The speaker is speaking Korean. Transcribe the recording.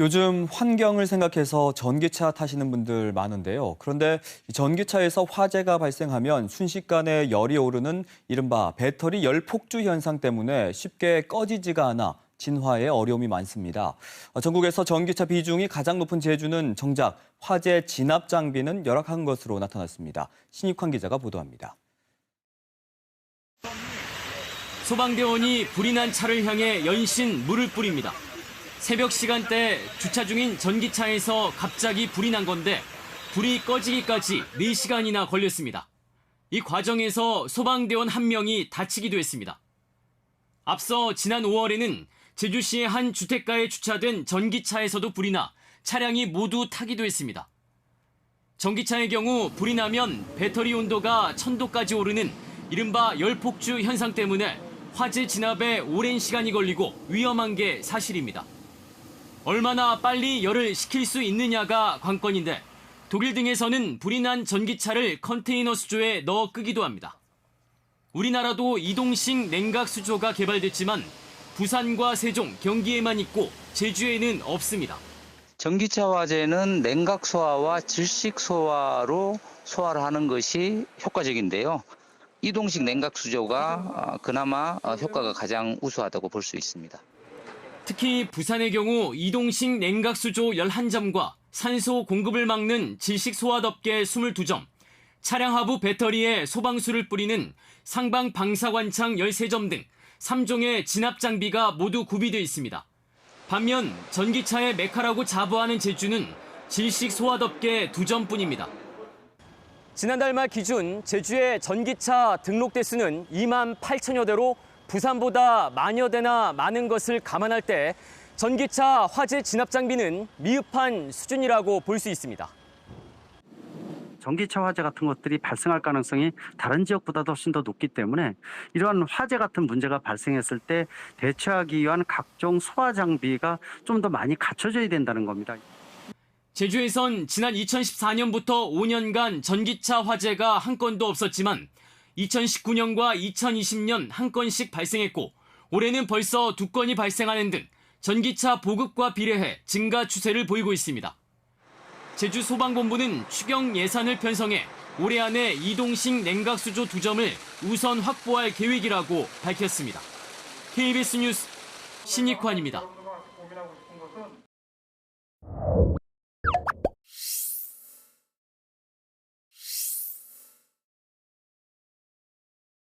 요즘 환경을 생각해서 전기차 타시는 분들 많은데요. 그런데 전기차에서 화재가 발생하면 순식간에 열이 오르는 이른바 배터리 열 폭주 현상 때문에 쉽게 꺼지지가 않아 진화에 어려움이 많습니다. 전국에서 전기차 비중이 가장 높은 제주는 정작 화재 진압 장비는 열악한 것으로 나타났습니다. 신익환 기자가 보도합니다. 소방대원이 불이 난 차를 향해 연신 물을 뿌립니다. 새벽 시간대 주차 중인 전기차에서 갑자기 불이 난 건데 불이 꺼지기까지 4시간이나 걸렸습니다. 이 과정에서 소방대원 1명이 다치기도 했습니다. 앞서 지난 5월에는 제주시의 한 주택가에 주차된 전기차에서도 불이 나 차량이 모두 타기도 했습니다. 전기차의 경우 불이 나면 배터리 온도가 1000도까지 오르는 이른바 열폭주 현상 때문에 화재 진압에 오랜 시간이 걸리고 위험한 게 사실입니다. 얼마나 빨리 열을 식힐 수 있느냐가 관건인데 독일 등에서는 불이 난 전기차를 컨테이너 수조에 넣어 끄기도 합니다. 우리나라도 이동식 냉각 수조가 개발됐지만 부산과 세종, 경기에만 있고 제주에는 없습니다. 전기차 화재는 냉각 소화와 질식 소화로 소화를 하는 것이 효과적인데요. 이동식 냉각 수조가 그나마 효과가 가장 우수하다고 볼 수 있습니다. 특히 부산의 경우 이동식 냉각 수조 11점과 산소 공급을 막는 질식 소화덮개 22점, 차량 하부 배터리에 소방수를 뿌리는 상방 방사관창 13점 등 3종의 진압 장비가 모두 구비되어 있습니다. 반면 전기차의 메카라고 자부하는 제주는 질식 소화덮개 2점뿐입니다. 지난달 말 기준 제주의 전기차 등록 대수는 2만 8천여 대로 부산보다 만여 대나 많은 것을 감안할 때 전기차 화재 진압 장비는 미흡한 수준이라고 볼 수 있습니다. 전기차 화재 같은 것들이 발생할 가능성이 다른 지역보다도 훨씬 더 높기 때문에 이러한 화재 같은 문제가 발생했을 때 대처하기 위한 각종 소화 장비가 좀 더 많이 갖춰져야 된다는 겁니다. 제주에선 지난 2014년부터 5년간 전기차 화재가 한 건도 없었지만 2019년과 2020년 한 건씩 발생했고 올해는 벌써 2건이 발생하는 등 전기차 보급과 비례해 증가 추세를 보이고 있습니다. 제주소방본부는 추경 예산을 편성해 올해 안에 이동식 냉각수조 2점을 우선 확보할 계획이라고 밝혔습니다. KBS 뉴스 신익환입니다.